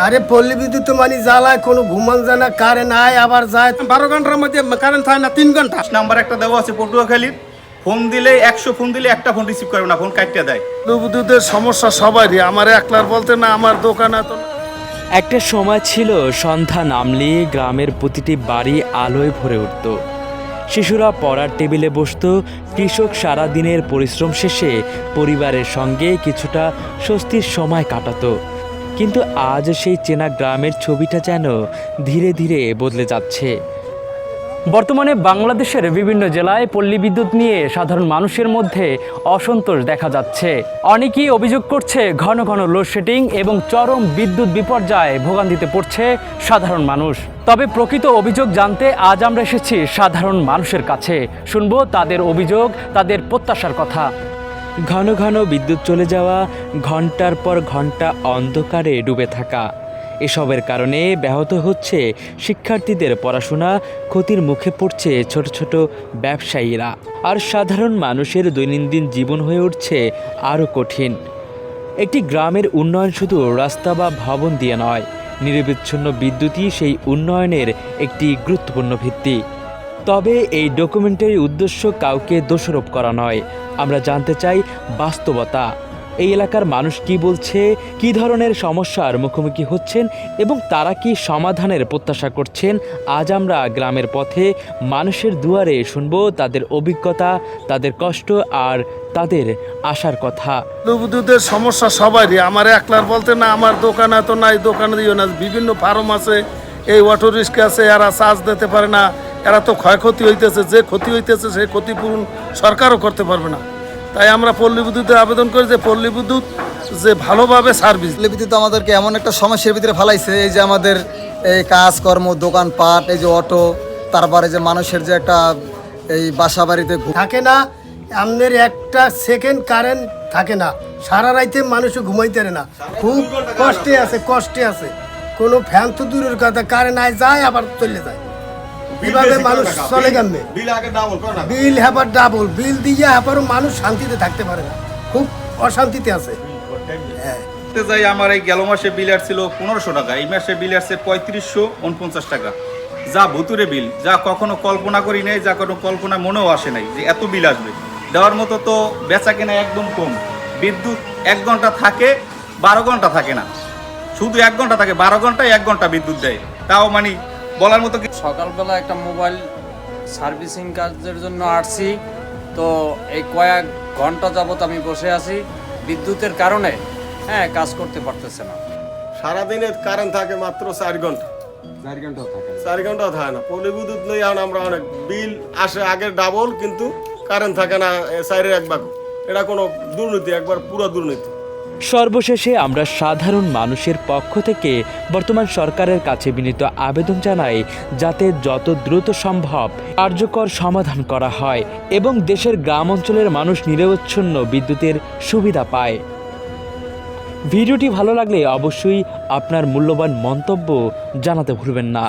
আরে পল্লী বিদ্যুৎ তো মানে জ্বালায় কোনো ঘুমান যায় না, কারেন্ট আয় আবার যায়। 12 ঘন্টার মধ্যে কারেন্ট থাকে না, 3 ঘন্টা। নাম্বার একটা দেওয়া আছে পটুয়াখালীর, ফোন দিলে 100 ফোন দিলে একটা ফোন রিসিভ করে না, ফোন কাটিয়ে দেয়। বিদ্যুতের সমস্যা সবারই, আমার একলার বলতে না, আমার দোকান তো। একটা সময় ছিল সন্ধ্যা নামলেই গ্রামের প্রতিটি বাড়ি আলোয় ভরে উঠত। শিশুরা পড়ার টেবিলে বসত, কৃষক সারাদিনের পরিশ্রম শেষে পরিবারের সঙ্গে কিছুটা স্বস্তির সময় কাটাতো। কিন্তু আজ সেই চেনা গ্রামের ছবিটা যেন ধীরে ধীরে বদলে যাচ্ছে। বর্তমানে বাংলাদেশের বিভিন্ন জেলায় পল্লী বিদ্যুৎ নিয়ে সাধারণ মানুষের মধ্যে অসন্তোষ দেখা যাচ্ছে। অনেকেই অভিযোগ করছে ঘন ঘন লোডশেডিং এবং চরম বিদ্যুৎ বিপর্যয়ে ভোগান্তিতে পড়ছে সাধারণ মানুষ। তবে প্রকৃত অভিযোগ জানতে আজ আমরা এসেছি সাধারণ মানুষের কাছে, শুনবো তাদের অভিযোগ, তাদের প্রত্যাশার কথা। ঘন ঘন বিদ্যুৎ চলে যাওয়া, ঘন্টার পর ঘন্টা অন্ধকারে ডুবে থাকা, এসবের কারণে ব্যাহত হচ্ছে শিক্ষার্থীদের পড়াশোনা, ক্ষতির মুখে পড়ছে ছোট ছোট ব্যবসায়ীরা, আর সাধারণ মানুষের দৈনন্দিন জীবন হয়ে উঠছে আরও কঠিন। একটি গ্রামের উন্নয়ন শুধু রাস্তা বা ভবন দিয়ে নয়, নিরবিচ্ছিন্ন বিদ্যুৎই সেই উন্নয়নের একটি গুরুত্বপূর্ণ ভিত্তি। তবে এই ডকুমেন্টারির উদ্দেশ্য কাউকে দোষারোপ করা নয়, আমরা জানতে চাই বাস্তবতা। এই এলাকার মানুষ কি বলছে, কি ধরনের সমস্যার মুখোমুখি হচ্ছেন এবং তারা কি সমাধানের প্রত্যাশা করছেন। আজ আমরা গ্রামের পথে মানুষের দুয়ারে শুনবো তাদের অভিজ্ঞতা, তাদের কষ্ট আর তাদের আশার কথা। বিদ্যুতের সমস্যা সবারই, আমার একলার বলতে না, আমার দোকান তো নাই, দোকানে দিও না। বিভিন্ন ফার্ম আছে, এই অটো রিক্সা আছে, এরা চার্জ দিতে পারে না, এরা তো ক্ষয়ক্ষতি হইতেছে। যে ক্ষতি হইতেছে সেই ক্ষতিপূরণ সরকারও করতে পারবে না। তাই আমরা পল্লী বিদ্যুতের আবেদন করি যে পল্লী বিদ্যুৎ যে ভালোভাবে সার্ভিস। পল্লী বিদ্যুৎ আমাদেরকে এমন একটা সমস্যার ভিতরে ফেলাইছে, এই যে আমাদের এই কাজকর্ম, দোকানপাট, এই যে অটো, তারপরে যে মানুষের যে একটা এই বাসা বাড়িতে থাকে না, আমাদের একটা সেকেন্ড কারেন্ট থাকে না, সারা রাইতে মানুষ ঘুমাইতে পারে না, খুব কষ্টে আছে। কোনো ফ্যান তো দূরের কথা, কারেন্ট আয় যায় আবার চলে যায়, এভাবে মানুষ চলে গেমে। বিল হ্যাপার ডাবল বিল দিয়ে হ্যাপারও মানুষ শান্তিতে থাকতে পারে না, খুব অশান্তিতে আছে। যাই, আমার এই গেল মাসে বিল আসছিল 1500 টাকা, এই মাসে বিল আসছে 3549 টাকা। যা ভুতুরে বিল, যা কখনো কল্পনা করি নাই, যা কোনো কল্পনা মনেও আসে নাই যে এত বিল আসবে। দেওয়ার মতো তো বেচা কেনা একদম কম। বিদ্যুৎ 1 ঘন্টা থাকে, 12 ঘন্টা থাকে না, শুধু 1 ঘন্টা থাকে, 12 ঘন্টায় 1 ঘন্টা বিদ্যুৎ দেয়, তাও মানে বলার মতো। সকালবেলা একটা মোবাইল সার্ভিসিং কাজের জন্য আসছি, তো এই কয়েক ঘন্টা যাবত আমি বসে আছি বিদ্যুতের কারণে, কাজ করতে পারতেছে না। সারাদিনে কারেন্ট থাকে মাত্র 4 ঘন্টা, 4 ঘন্টাও থাকে না। পল্লী বিদ্যুৎ লই আমরা অনেক বিল আসে আগের ডাবল, কিন্তু কারেন্ট থাকে না 4-1 ভাগ। এটা কোনো দুর্নীতি, একবার পুরো দুর্নীতি। সর্বশেষে আমরা সাধারণ মানুষের পক্ষ থেকে বর্তমান সরকারের কাছে বিনীত আবেদন জানাই, যাতে যত দ্রুত সম্ভব কার্যকর সমাধান করা হয় এবং দেশের গ্রাম অঞ্চলের মানুষ নিরবচ্ছিন্ন বিদ্যুতের সুবিধা পায়। ভিডিওটি ভালো লাগলে অবশ্যই আপনার মূল্যবান মন্তব্য জানাতে ভুলবেন না।